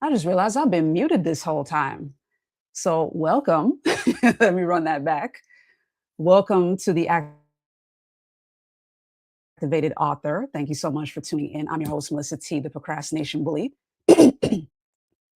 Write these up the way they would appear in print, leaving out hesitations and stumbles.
I just realized I've been muted this whole time. So, welcome. Let me run that back. Welcome to the Activated Author. Thank you so much for tuning in. I'm your host, Melissa T, the procrastination bully.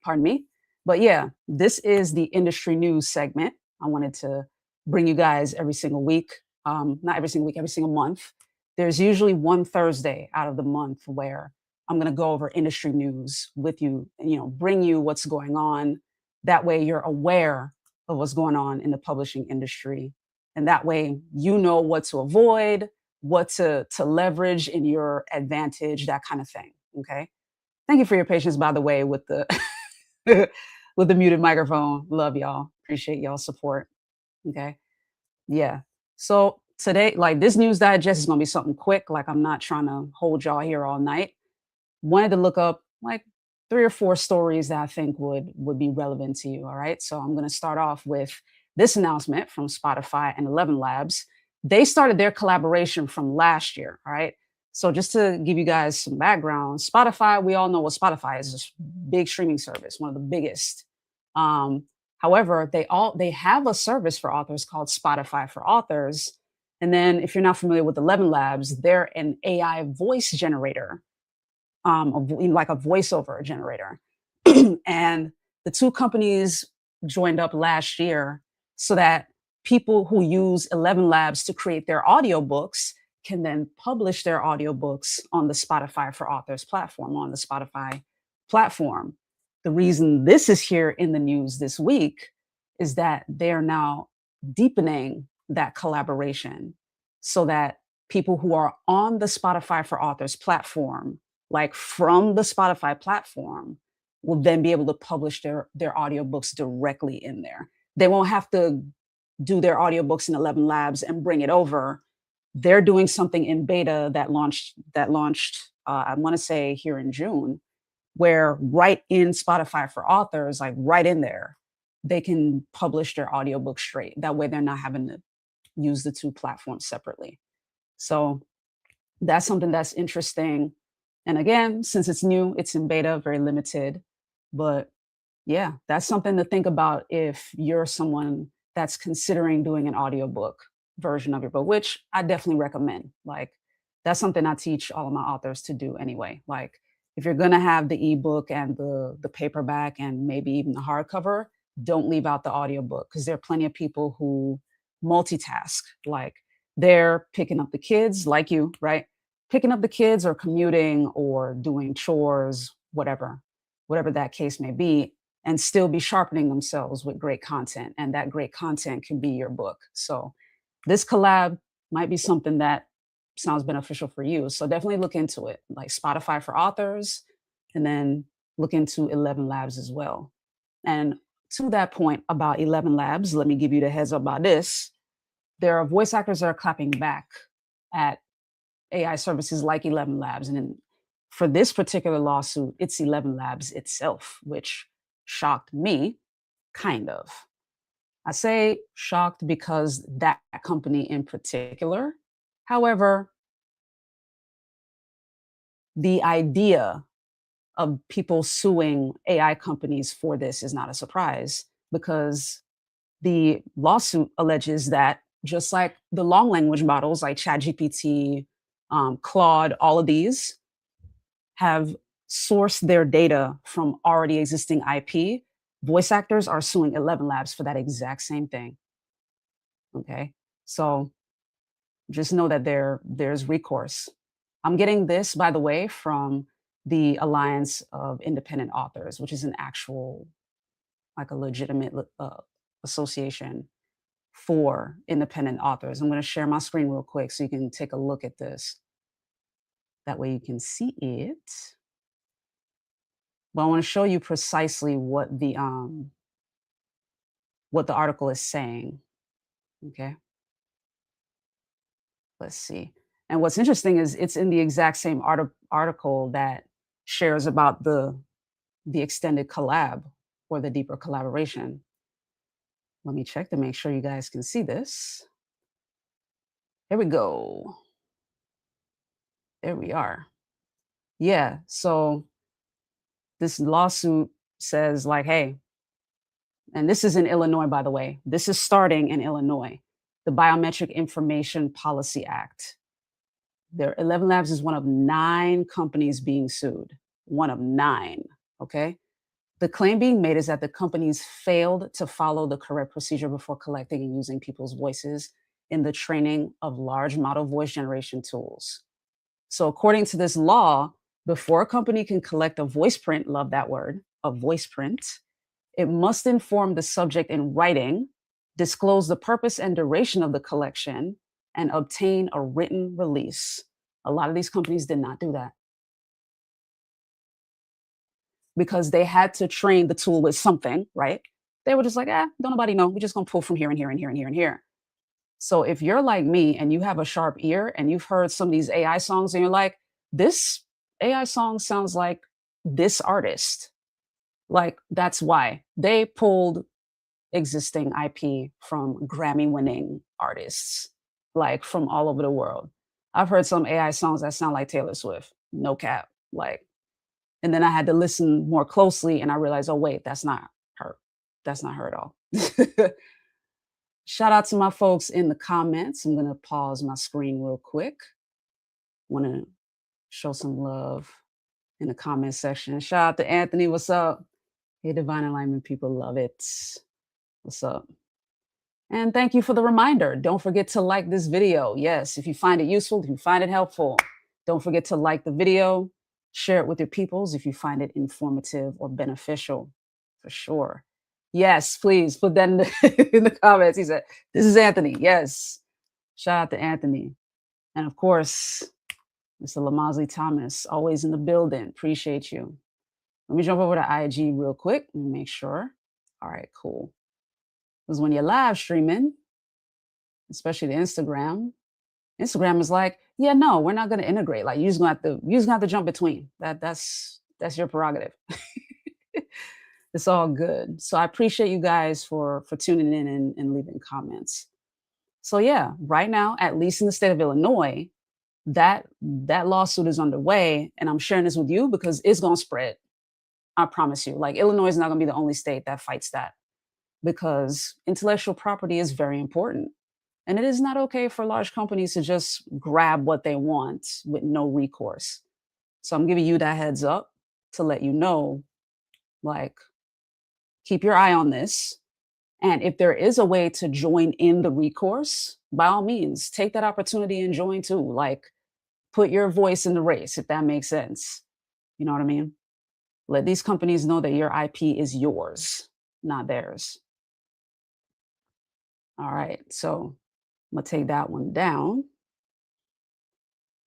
Pardon me. But yeah, this is the industry news segment. I wanted to bring you guys every single week. Not every single week, every single month. There's usually one Thursday out of the month where I'm going to go over industry news with you, bring you what's going on. That way you're aware of what's going on in the publishing industry. And that way you know what to avoid, what to leverage in your advantage, that kind of thing. Okay. Thank you for your patience, by the way, with the with the muted microphone. Love y'all. Appreciate y'all support. Okay. Yeah. So today, like this news digest is gonna be something quick. Like I'm not trying to hold y'all here all night. Wanted to look up like 3 or 4 stories that I think would be relevant to you. All right. So I'm gonna start off with this announcement from Spotify and 11 Labs. They started their collaboration from last year. All right. So just to give you guys some background, Spotify, we all know what Spotify is, this big streaming service, one of the biggest. Um, However, they have a service for authors called Spotify for Authors. And then if you're not familiar with 11 Labs, they're an AI voice generator, like a voiceover generator. And the two companies joined up last year so that people who use 11 Labs to create their audiobooks can then publish their audiobooks on the Spotify for Authors platform, on the Spotify platform. The reason this is here in the news this week is that they are now deepening that collaboration so that people who are on the Spotify for Authors platform, like from the Spotify platform, will then be able to publish their audiobooks directly in there. They won't have to do their audiobooks in 11 Labs and bring it over. They're doing something in beta that launched I want to say here in June, where right in Spotify for Authors, like right in there, they can publish their audiobook straight. That way they're not having to use the two platforms separately. So that's something that's interesting. And again, since it's new, it's in beta, very limited. But yeah, that's something to think about if you're someone that's considering doing an audiobook version of your book, which I definitely recommend. Like that's something I teach all of my authors to do anyway. Like if you're gonna have the ebook and the paperback and maybe even the hardcover, don't leave out the audiobook because there are plenty of people who multitask. Like they're picking up the kids, like you, right? Picking up the kids or commuting or doing chores, whatever that case may be, and still be sharpening themselves with great content. And that great content can be your book. So this collab might be something that sounds beneficial for you. So definitely look into it, like Spotify for Authors, and then look into 11 Labs as well. And to that point about 11 Labs, let me give you the heads up about this. There are voice actors that are clapping back at AI services like 11 Labs. And then for this particular lawsuit, it's 11 Labs itself, which shocked me, kind of. I say shocked because that company in particular. However, the idea of people suing AI companies for this is not a surprise because the lawsuit alleges that just like the long language models like ChatGPT, Claude, all of these have sourced their data from already existing IP. Voice actors are suing 11 Labs for that exact same thing. Okay. So just know that there's recourse. I'm getting this, by the way, from the Alliance of Independent Authors, which is an actual, like a legitimate association for independent authors. I'm going to share my screen real quick so you can take a look at this. That way you can see it. But I want to show you precisely what the article is saying. Okay, let's see. And what's interesting is it's in the exact same article that shares about the extended collab or the deeper collaboration. Let me check to make sure you guys can see this. Here we go. There we are. Yeah. So this lawsuit says like, hey, and this is in Illinois, by the way. This is starting in Illinois. The Biometric Information Policy Act. There, 11 Labs is one of 9 companies being sued. One of 9. Okay. The claim being made is that the companies failed to follow the correct procedure before collecting and using people's voices in the training of large model voice generation tools. So, according to this law, before a company can collect a voice print, love that word, a voice print, it must inform the subject in writing, disclose the purpose and duration of the collection, and obtain a written release. A lot of these companies did not do that because they had to train the tool with something, right? They were just like, don't nobody know. We're just going to pull from here and here and here and here and here. So if you're like me and you have a sharp ear and you've heard some of these AI songs and you're like, this AI song sounds like this artist, like that's why they pulled existing IP from Grammy winning artists, like from all over the world. I've heard some AI songs that sound like Taylor Swift, no cap. Like, and then I had to listen more closely and I realized, oh, wait, that's not her. That's not her at all. Shout out to my folks in the comments. I'm going to pause my screen real quick. Want to show some love in the comment section. Shout out to Anthony. What's up? Hey, Divine Alignment people, love it. What's up? And thank you for the reminder. Don't forget to like this video. Yes, if you find it useful, if you find it helpful, don't forget to like the video, share it with your peoples if you find it informative or beneficial, for sure. Yes, please put that in in the comments. He said, this is Anthony. Yes. Shout out to Anthony. And of course, Mr. Lamazli Thomas, always in the building. Appreciate you. Let me jump over to IG real quick and make sure. All right, cool. Because when you're live streaming, especially the Instagram is like, yeah, no, we're not going to integrate. Like you just gonna have to jump between. That's your prerogative. It's all good. So I appreciate you guys for tuning in and leaving comments. So yeah, right now, at least in the state of Illinois, that lawsuit is underway, and I'm sharing this with you because it's gonna spread. I promise you. Like Illinois is not gonna be the only state that fights that, because intellectual property is very important. And it is not okay for large companies to just grab what they want with no recourse. So I'm giving you that heads up to let you know, like, keep your eye on this. And if there is a way to join in the recourse, by all means, take that opportunity and join too. Like, put your voice in the race, if that makes sense. You know what I mean? Let these companies know that your IP is yours, not theirs. All right. So I'm going to take that one down.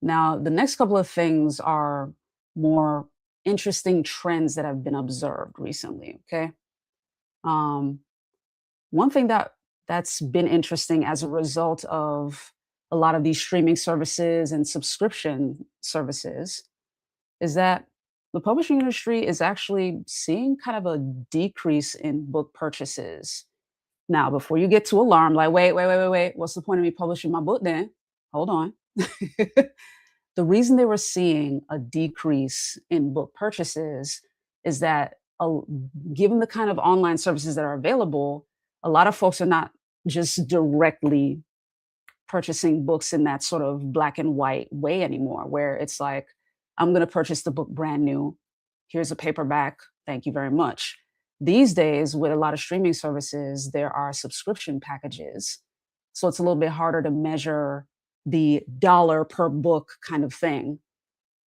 Now, the next couple of things are more interesting trends that have been observed recently. Okay. Um, One thing that's been interesting as a result of a lot of these streaming services and subscription services is that the publishing industry is actually seeing kind of a decrease in book purchases. Now, before you get too alarmed, like, wait, what's the point of me publishing my book then? Hold on. The reason they were seeing a decrease in book purchases is that, given the kind of online services that are available, a lot of folks are not just directly purchasing books in that sort of black and white way anymore, where it's like, I'm going to purchase the book brand new. Here's a paperback. Thank you very much. These days, with a lot of streaming services, there are subscription packages. So it's a little bit harder to measure the dollar per book kind of thing.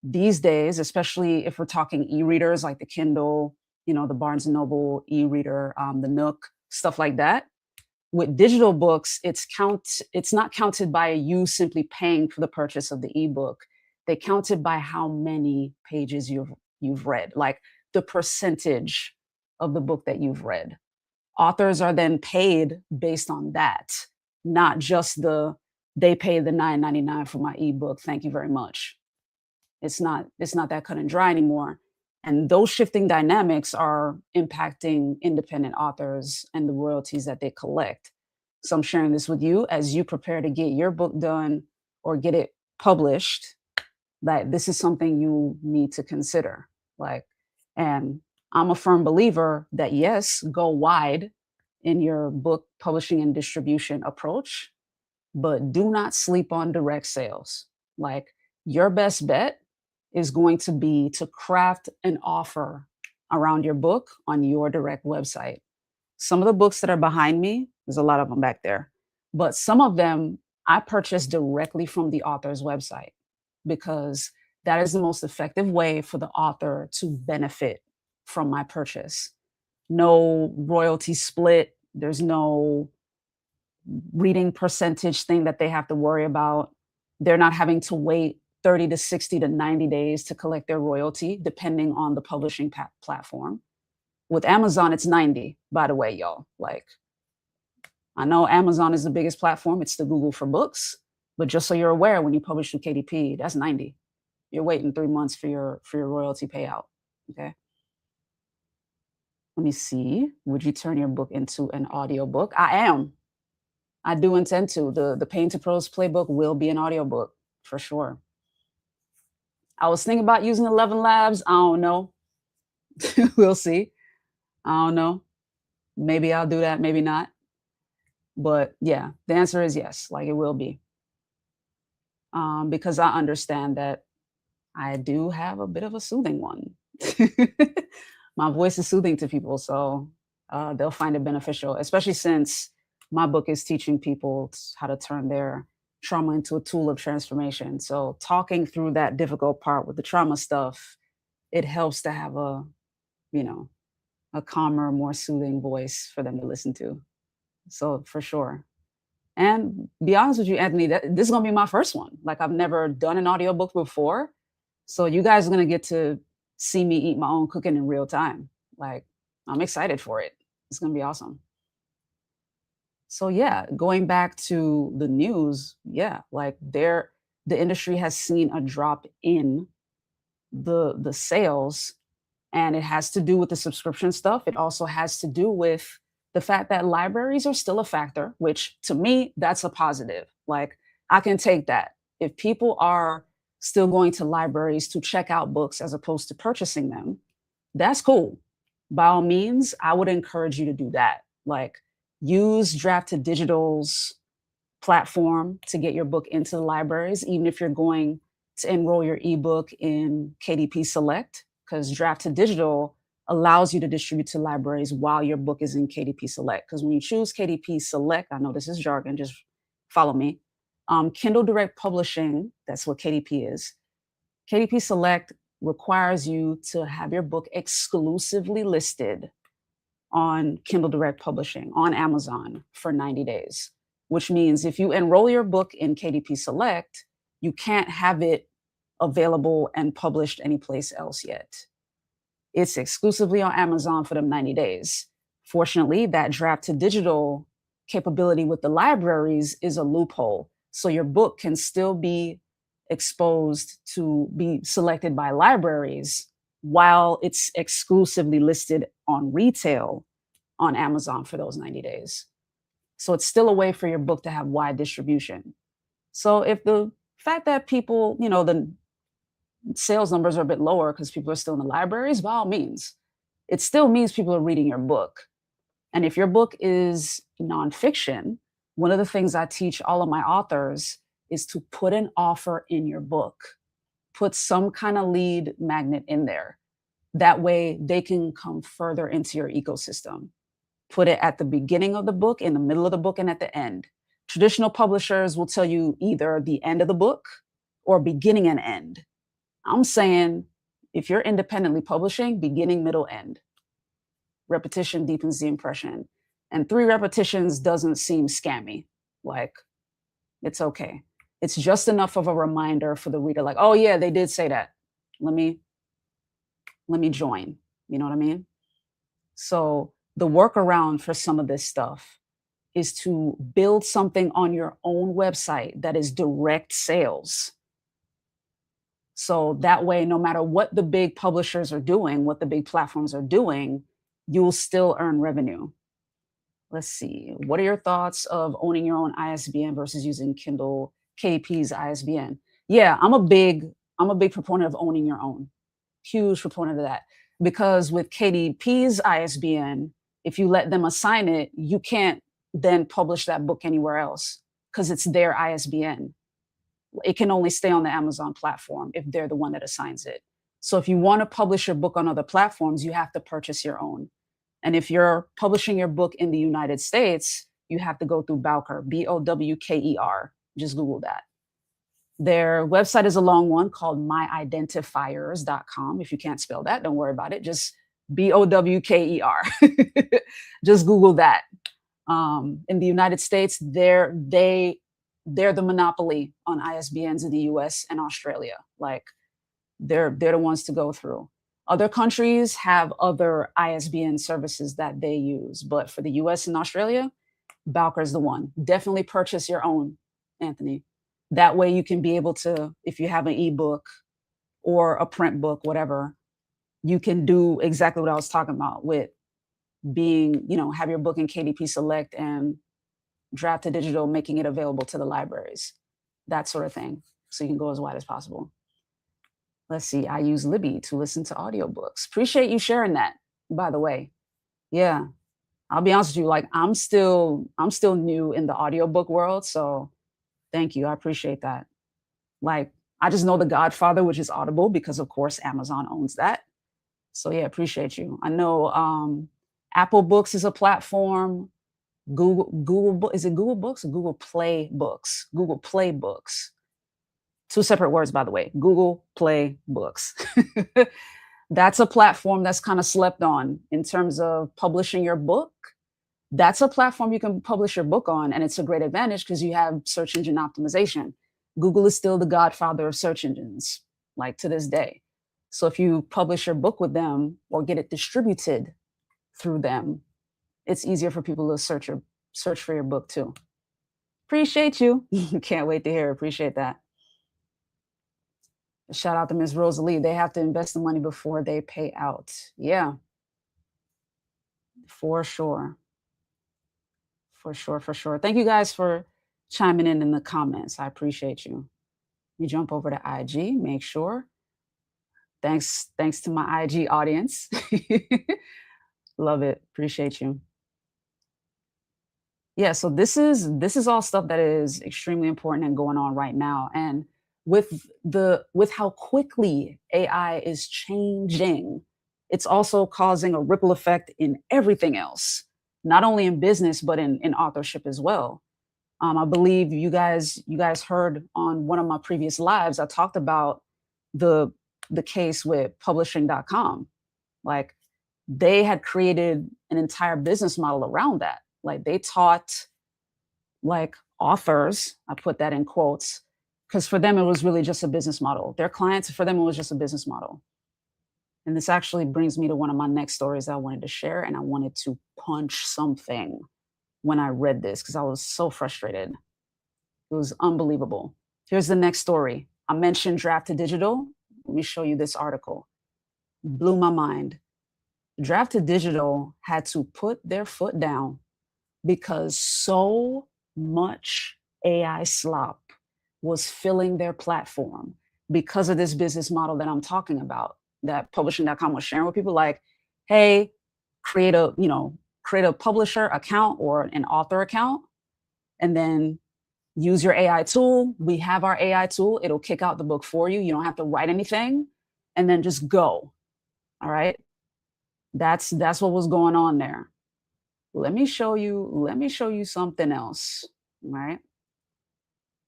These days, especially if we're talking e-readers like the Kindle, the Barnes and Noble e-reader, the Nook, stuff like that. With digital books, it's not counted by you simply paying for the purchase of the ebook. They count it by how many pages you've read, like the percentage of the book that you've read. Authors are then paid based on that, not just they pay the $9.99 for my ebook. Thank you very much. It's not that cut and dry anymore. And those shifting dynamics are impacting independent authors and the royalties that they collect. So I'm sharing this with you as you prepare to get your book done or get it published, that this is something you need to consider. Like, and I'm a firm believer that yes, go wide in your book publishing and distribution approach, but do not sleep on direct sales. Like, your best bet is going to be to craft an offer around your book on your direct website. Some of the books that are behind me, there's a lot of them back there, but some of them I purchased directly from the author's website because that is the most effective way for the author to benefit from my purchase. No royalty split, there's no reading percentage thing that they have to worry about. They're not having to wait 30 to 60 to 90 days to collect their royalty, depending on the publishing platform. With Amazon, it's 90, by the way, y'all. Like, I know Amazon is the biggest platform, it's the Google for books. But just so you're aware, when you publish through KDP, that's 90. You're waiting 3 months for your royalty payout. Okay. Let me see. Would you turn your book into an audiobook? I am. I do intend to. The Pain to Prose playbook will be an audiobook for sure. I was thinking about using 11 Labs. I don't know. We'll see. I don't know. Maybe I'll do that, maybe not. But yeah, the answer is yes, like it will be. Because I understand that I do have a bit of a soothing one. My voice is soothing to people, so they'll find it beneficial, especially since my book is teaching people how to turn their trauma into a tool of transformation. So talking through that difficult part with the trauma stuff, it helps to have you know, a calmer, more soothing voice for them to listen to. So for sure. And be honest with you, Anthony, this is gonna be my first one. Like, I've never done an audiobook before. So you guys are gonna get to see me eat my own cooking in real time. Like, I'm excited for it. It's gonna be awesome. So yeah, going back to the news, yeah, like the industry has seen a drop in the sales, and it has to do with the subscription stuff. It also has to do with the fact that libraries are still a factor, which to me, that's a positive. Like, I can take that. If people are still going to libraries to check out books as opposed to purchasing them, that's cool. By all means, I would encourage you to do that. Like, use Draft to Digital's platform to get your book into the libraries, even if you're going to enroll your ebook in KDP Select, because Draft to Digital allows you to distribute to libraries while your book is in KDP Select. Because when you choose KDP Select, I know this is jargon, just follow me. Kindle Direct Publishing, that's what KDP is. KDP Select requires you to have your book exclusively listed on Kindle Direct Publishing on Amazon for 90 days, which means if you enroll your book in KDP Select, you can't have it available and published anyplace else yet. It's exclusively on Amazon for them 90 days. Fortunately, that Draft to Digital capability with the libraries is a loophole. So your book can still be exposed to be selected by libraries while it's exclusively listed on retail on Amazon for those 90 days. So it's still a way for your book to have wide distribution. So if the fact that people, the sales numbers are a bit lower because people are still in the libraries, by all means, it still means people are reading your book. And if your book is nonfiction, one of the things I teach all of my authors is to put an offer in your book, put some kind of lead magnet in there. That way they can come further into your ecosystem. Put it at the beginning of the book, in the middle of the book, and at the end. Traditional publishers will tell you either the end of the book or beginning and end. I'm saying, if you're independently publishing, beginning, middle, end. Repetition deepens the impression. And 3 repetitions doesn't seem scammy. Like, it's okay. It's just enough of a reminder for the reader, like, oh yeah, they did say that. Let me join. You know what I mean? So the workaround for some of this stuff is to build something on your own website that is direct sales. So that way, no matter what the big publishers are doing, what the big platforms are doing, you'll still earn revenue. Let's see. What are your thoughts of owning your own ISBN versus using Kindle KDP's ISBN? Yeah, I'm a big proponent of owning your own. Huge proponent of that. because with KDP's ISBN, if you let them assign it, you can't then publish that book anywhere else because it's their ISBN. It can only stay on the Amazon platform if they're the one that assigns it. So if you want to publish your book on other platforms, you have to purchase your own. And if you're publishing your book in the United States, you have to go through Bowker, Bowker. Just Google that. Their website is a long one called myidentifiers.com. If you can't spell that, don't worry about it. Just Bowker. Just Google that. In the United States, they're the monopoly on ISBNs in the US and Australia. Like they're the ones to go through. Other countries have other ISBN services that they use, but for the US and Australia, Bowker's the one. Definitely purchase your own, Anthony. That way you can be able to, if you have an ebook or a print book, whatever, you can do exactly what I was talking about with being, have your book in KDP Select and Draft to Digital, making it available to the libraries, that sort of thing. So you can go as wide as possible. Let's see. I use Libby to listen to audiobooks. Appreciate you sharing that, by the way. Yeah. I'll be honest with you, like I'm still new in the audiobook world. So thank you. I appreciate that. Like I just know The Godfather, which is Audible, because of course Amazon owns that. So yeah, appreciate you. I know Apple Books is a platform. Google is it Google Books or Google Play Books? Google Play Books. Two separate words, by the way. Google Play Books. That's a platform that's kind of slept on in terms of publishing your book. That's a platform you can publish your book on, and it's a great advantage because you have search engine optimization. Google is still the godfather of search engines, like to this day. So if you publish your book with them or get it distributed through them, it's easier for people to search for your book too. Appreciate you. Can't wait to hear. Appreciate that. Shout out to Ms. Rosalie. They have to invest the money before they pay out. Yeah, for sure. For sure, for sure. Thank you guys for chiming in the comments. I appreciate you. You jump over to IG, make sure. Thanks to my IG audience. Love it. Appreciate you. Yeah, so this is all stuff that is extremely important and going on right now. And with how quickly AI is changing, it's also causing a ripple effect in everything else, not only in business but in authorship as well. I believe you guys heard on one of my previous lives, I talked about the the case with publishing.com. Like they had created an entire business model around that. Like they taught like authors, I put that in quotes, because for them it was really just a business model. Their clients, for them it was just a business model. And this actually brings me to one of my next stories I wanted to share, and I wanted to punch something when I read this because I was so frustrated. It was unbelievable. Here's the next story. I mentioned Draft to Digital. Let me show you this article. Blew my mind. Draft to Digital had to put their foot down because so much AI slop was filling their platform because of this business model that I'm talking about, that publishing.com was sharing with people. Like, hey, create a publisher account or an author account, and then use your AI tool. We have our AI tool. It'll kick out the book for you. You don't have to write anything, and then just go. All right. That's what was going on there. Let me show you something else. All right.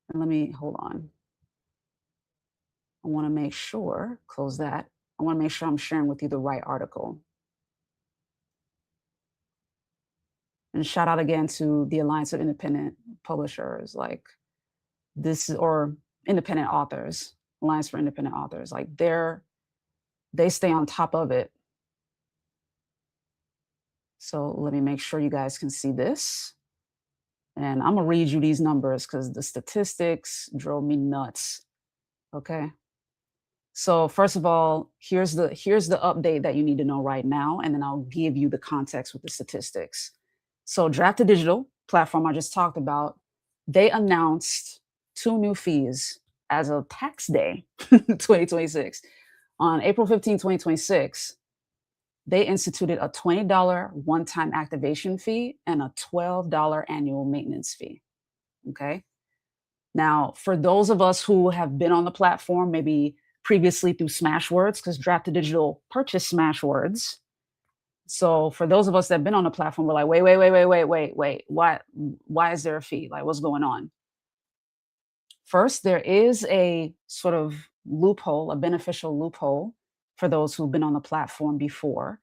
And let me hold on. I want to make sure, close that. I want to make sure I'm sharing with you the right article. And shout out again to the Alliance of Independent Publishers, like this, or independent authors, Alliance for Independent Authors. Like they stay on top of it. So let me make sure you guys can see this. And I'm gonna read you these numbers because the statistics drove me nuts. Okay. So first of all, here's the update that you need to know right now, and then I'll give you the context with the statistics. So Draft to Digital platform I just talked about, they announced 2 new fees as of tax day 2026. On April 15, 2026, They instituted a $20 one-time activation fee and a $12 annual maintenance fee. Okay. Now, for those of us who have been on the platform, maybe previously through Smashwords, because Drafted Digital purchased Smashwords. So for those of us that have been on the platform, we're like, wait. Why is there a fee? Like, what's going on? First, there is a sort of loophole, a beneficial loophole for those who've been on the platform before,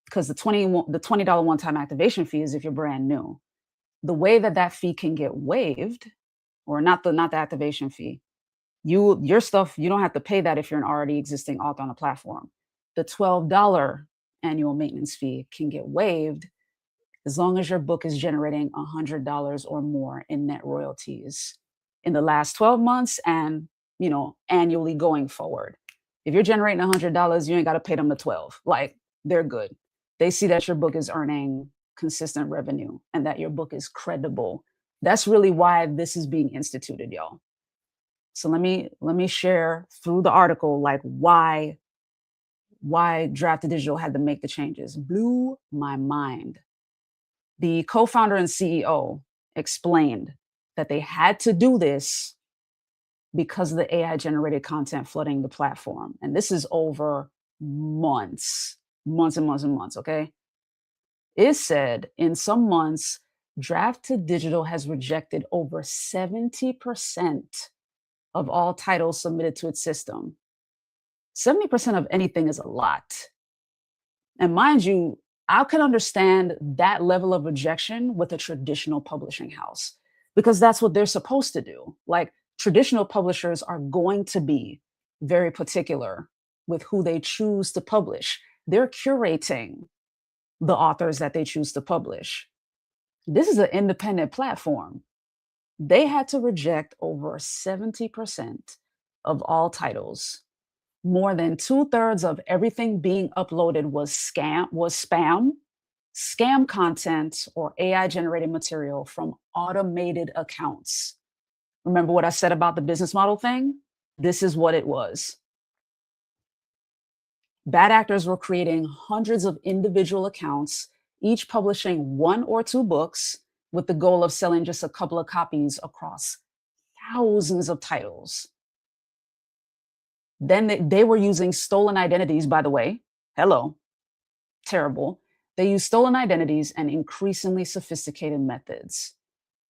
because the $20 one-time activation fee is if you're brand new. The way that that fee can get waived, or not the activation fee, your stuff, you don't have to pay that if you're an already existing author on the platform. The $12 annual maintenance fee can get waived as long as your book is generating $100 or more in net royalties in the last 12 months and, annually going forward. If you're generating $100, you ain't got to pay them the 12. Like, they're good. They see that your book is earning consistent revenue and that your book is credible. That's really why this is being instituted, y'all. So let me share through the article like why Drafted Digital had to make the changes. Blew my mind. The co-founder and CEO explained that they had to do this because of the AI generated content flooding the platform. And this is over months and months. Okay. It said in some months, Drafted Digital has rejected over 70% of all titles submitted to its system. 70% of anything is a lot. And mind you, I can understand that level of rejection with a traditional publishing house because that's what they're supposed to do. Like, traditional publishers are going to be very particular with who they choose to publish. They're curating the authors that they choose to publish. This is an independent platform. They had to reject over 70% of all titles. More than two-thirds of everything being uploaded was scam content, or AI generated material from automated accounts. Remember what I said about the business model thing? This is what it was. Bad actors were creating hundreds of individual accounts, each publishing one or two books with the goal of selling just a couple of copies across thousands of titles. Then they were using stolen identities, by the way. Hello, terrible. They use stolen identities and increasingly sophisticated methods.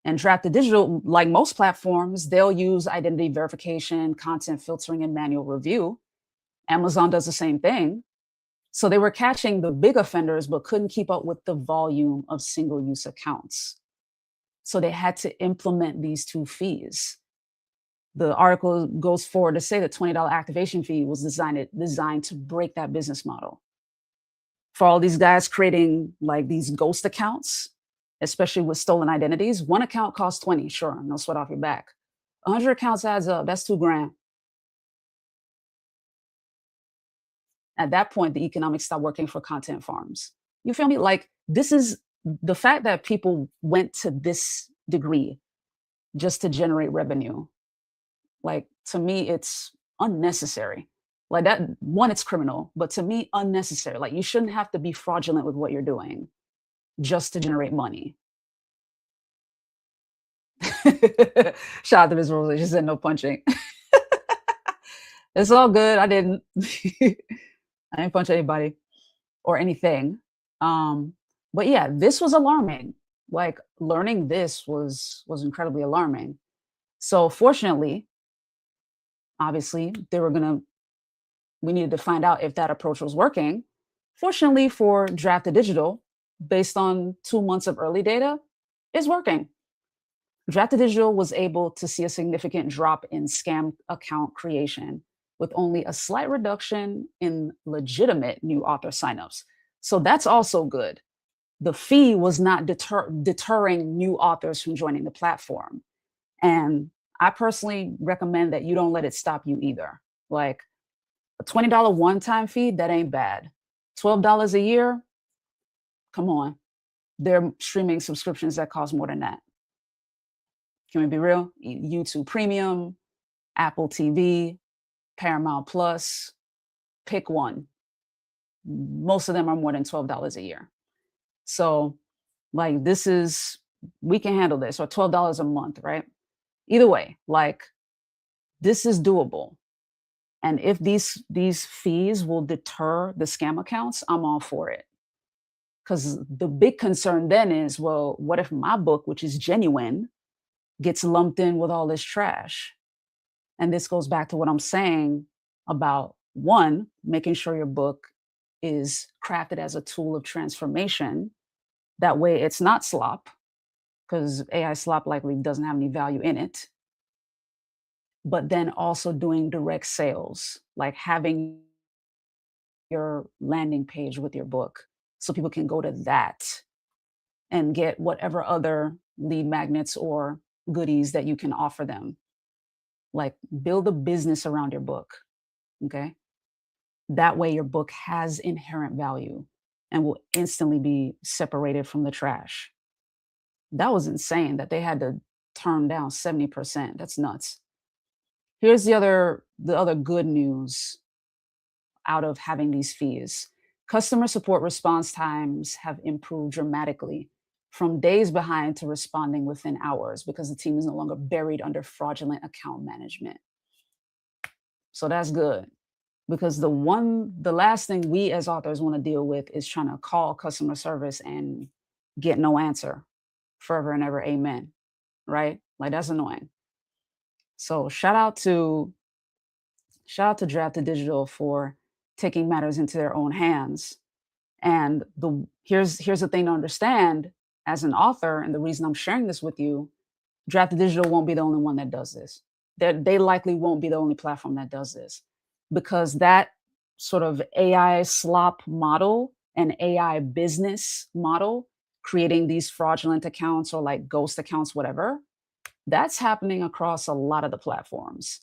And Drafted Digital, like most platforms, they'll use identity verification, content filtering, and manual review. Amazon does the same thing. So they were catching the big offenders, but couldn't keep up with the volume of single use accounts. So they had to implement these two fees. The article goes forward to say the $20 activation fee was designed to break that business model. For all these guys creating like these ghost accounts, especially with stolen identities, one account costs 20, sure, no sweat off your back. 100 accounts adds up, that's $2,000. At that point, the economics stop working for content farms. You feel me? Like, this is the fact that people went to this degree just to generate revenue. Like, to me, it's unnecessary. Like, that one, it's criminal, but to me, unnecessary. Like, you shouldn't have to be fraudulent with what you're doing just to generate money. Shout out to Ms. Rosa. She said no punching. It's all good. I didn't. I didn't punch anybody or anything. But yeah, this was alarming. Like, learning this was incredibly alarming. So fortunately, obviously, we needed to find out if that approach was working. Fortunately for Drafted Digital, based on 2 months of early data, it's working. Drafted Digital was able to see a significant drop in scam account creation with only a slight reduction in legitimate new author signups. So that's also good. The fee was not deterring new authors from joining the platform. And I personally recommend that you don't let it stop you either. Like, a $20 one-time fee, that ain't bad. $12 a year, come on. There are streaming subscriptions that cost more than that. Can we be real? YouTube Premium, Apple TV, Paramount Plus, pick one. most of them are more than $12 a year. So, like, this is we can handle this, or $12 a month, right? Either way, like, this is doable. And if these fees will deter the scam accounts, I'm all for it. Because the big concern then is, well, what if my book, which is genuine, gets lumped in with all this trash? And this goes back to what I'm saying about one, making sure your book is crafted as a tool of transformation. That way it's not slop, because AI slop likely doesn't have any value in it. But then also doing direct sales, like having your landing page with your book so people can go to that and get whatever other lead magnets or goodies that you can offer them. Like, build a business around your book. Okay. That way your book has inherent value and will instantly be separated from the trash. That was insane that they had to turn down 70%. That's nuts. Here's the other good news out of having these fees. Customer support response times have improved dramatically, from days behind to responding within hours, because the team is no longer buried under fraudulent account management. So that's good, because the last thing we as authors want to deal with is trying to call customer service and get no answer. Forever and ever, amen. Right? Like, that's annoying. So shout out to Drafted Digital for taking matters into their own hands. And here's the thing to understand as an author, and the reason I'm sharing this with you: Drafted Digital won't be the only one that does this. They likely won't be the only platform that does this, because that sort of AI slop model and AI business model, creating these fraudulent accounts or like ghost accounts, whatever, that's happening across a lot of the platforms.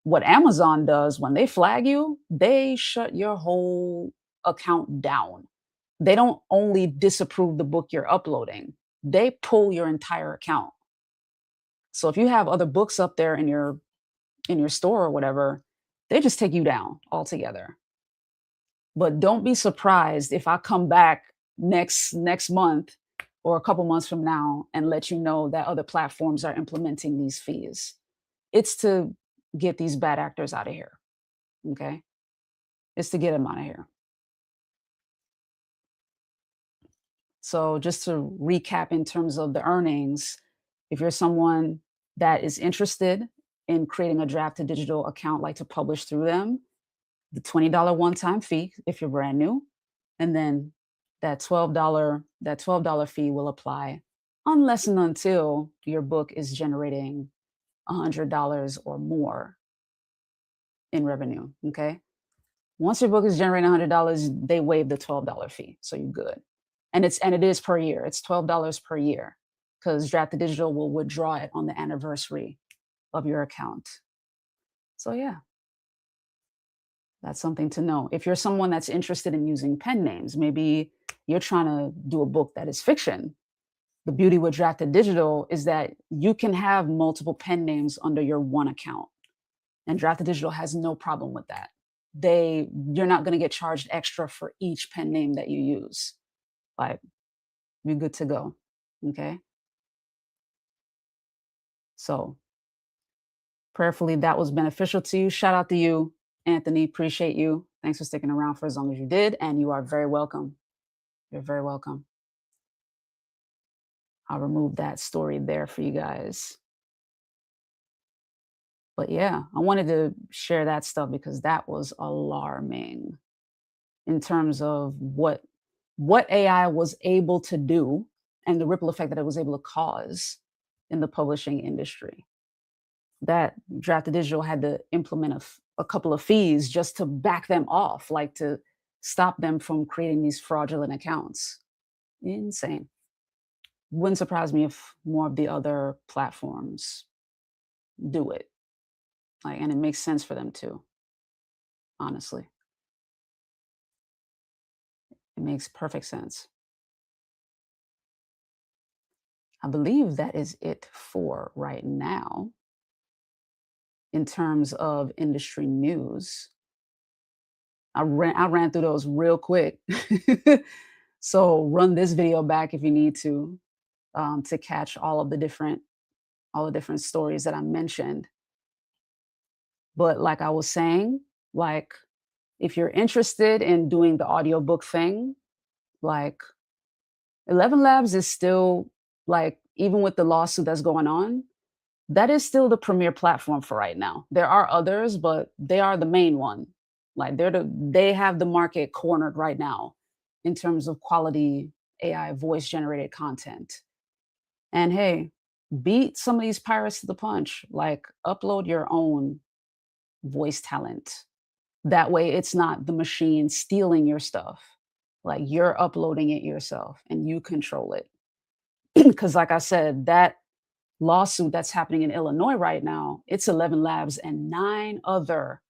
What Amazon does when they flag you, they shut your whole account down. They don't only disapprove the book you're uploading, they pull your entire account. So if you have other books up there in your store or whatever, they just take you down altogether. But don't be surprised if I come back next month or a couple months from now and let you know that other platforms are implementing these fees. It's to get these bad actors out of here. Okay? It's to get them out of here. So just to recap in terms of the earnings, if you're someone that is interested in creating a Drafted Digital account, like to publish through them, the $20 one-time fee if you're brand new, and then that $12 fee will apply unless and until your book is generating $100 or more in revenue. Okay. Once your book is generating $100, they waive the $12 fee, so you're good. And it is per year. It's $12 per year, because Drafted Digital will withdraw it on the anniversary of your account. So yeah, that's something to know. If you're someone that's interested in using pen names, maybe you're trying to do a book that is fiction. The beauty with Drafted Digital is that you can have multiple pen names under your one account. And Drafted Digital has no problem with that. You're not going to get charged extra for each pen name that you use. Like, you're good to go. Okay. So prayerfully that was beneficial to you. Shout out to you, Anthony. Appreciate you. Thanks for sticking around for as long as you did. And you are very welcome. You're very welcome. I'll remove that story there for you guys. But yeah, I wanted to share that stuff because that was alarming in terms of what AI was able to do and the ripple effect that it was able to cause in the publishing industry. That Drafted Digital had to implement a couple of fees just to back them off, like to stop them from creating these fraudulent accounts. Insane. Wouldn't surprise me if more of the other platforms do it. Like, and it makes sense for them to, honestly. It makes perfect sense. I believe that is it for right now in terms of industry news. I ran through those real quick. So run this video back if you need to catch all the different stories that I mentioned. But like I was saying, like if you're interested in doing the audiobook thing, like 11 Labs is still like, even with the lawsuit that's going on, that is still the premier platform for right now. There are others, but they are the main one. Like they have the market cornered right now in terms of quality AI voice generated content. And hey, beat some of these pirates to the punch. Like upload your own voice talent. That way it's not the machine stealing your stuff. Like you're uploading it yourself and you control it. Because like I said, that lawsuit that's happening in Illinois right now, it's 11 Labs and 9 other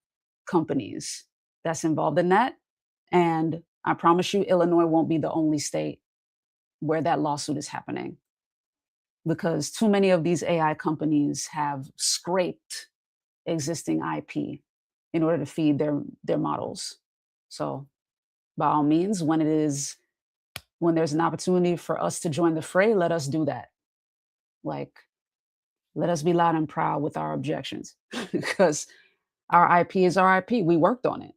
companies that's involved in that. And I promise you, Illinois won't be the only state where that lawsuit is happening, because too many of these AI companies have scraped existing IP in order to feed their models. So by all means, when there's an opportunity for us to join the fray, let us do that. Like, let us be loud and proud with our objections because our IP is our IP. We worked on it.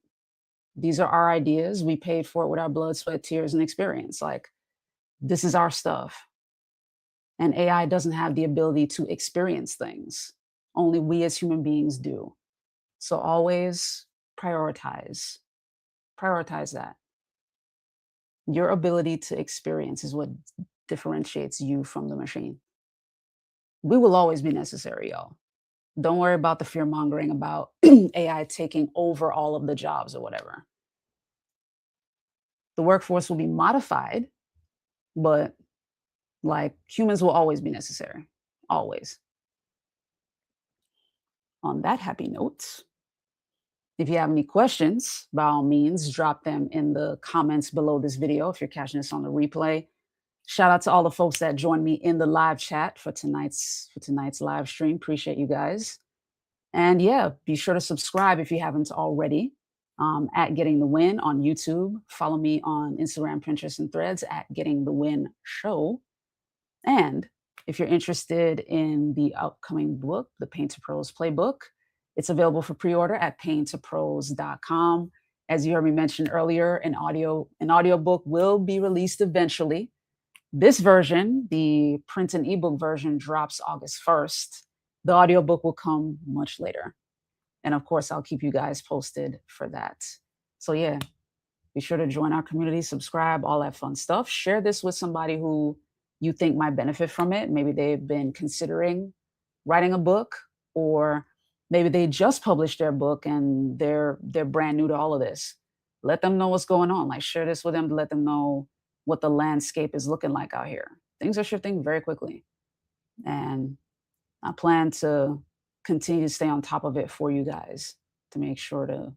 These are our ideas. We paid for it with our blood, sweat, tears, and experience. Like, this is our stuff. And AI doesn't have the ability to experience things. Only we as human beings do. So always prioritize. Prioritize that. Your ability to experience is what differentiates you from the machine. We will always be necessary, y'all. Don't worry about the fear mongering about AI taking over all of the jobs or whatever. The workforce will be modified, but like humans will always be necessary. Always. On that happy note, if you have any questions, by all means, drop them in the comments below this video if you're catching this on the replay. Shout out to all the folks that joined me in the live chat for tonight's live stream. Appreciate you guys. And yeah, be sure to subscribe if you haven't already, at Getting the Win on YouTube. Follow me on Instagram, Pinterest, and Threads at Getting the Win Show. And if you're interested in the upcoming book, the Pain to Pros Playbook, it's available for pre-order at paintopros.com. As you heard me mention earlier, an audiobook will be released eventually. This version, the print and ebook version, drops August 1st. The audiobook will come much later. And of course, I'll keep you guys posted for that. So yeah, be sure to join our community, subscribe, all that fun stuff. Share this with somebody who you think might benefit from it. Maybe they've been considering writing a book, or maybe they just published their book and they're brand new to all of this. Let them know what's going on. Like, share this with them to let them know what the landscape is looking like out here. Things are shifting very quickly. And I plan to continue to stay on top of it for you guys to make sure to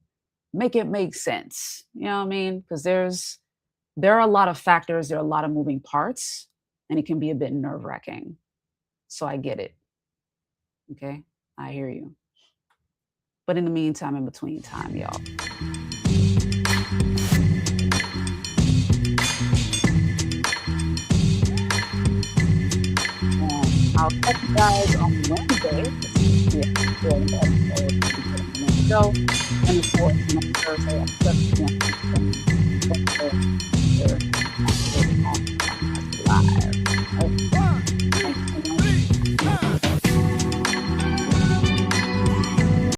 make it make sense. You know what I mean? Because there are a lot of factors, there are a lot of moving parts, and it can be a bit nerve-wracking. So I get it. Okay? I hear you. But in the meantime, in between time, y'all. I'll catch you guys on Wednesday. Show, and of course, next Thursday at 7 p.m. Live.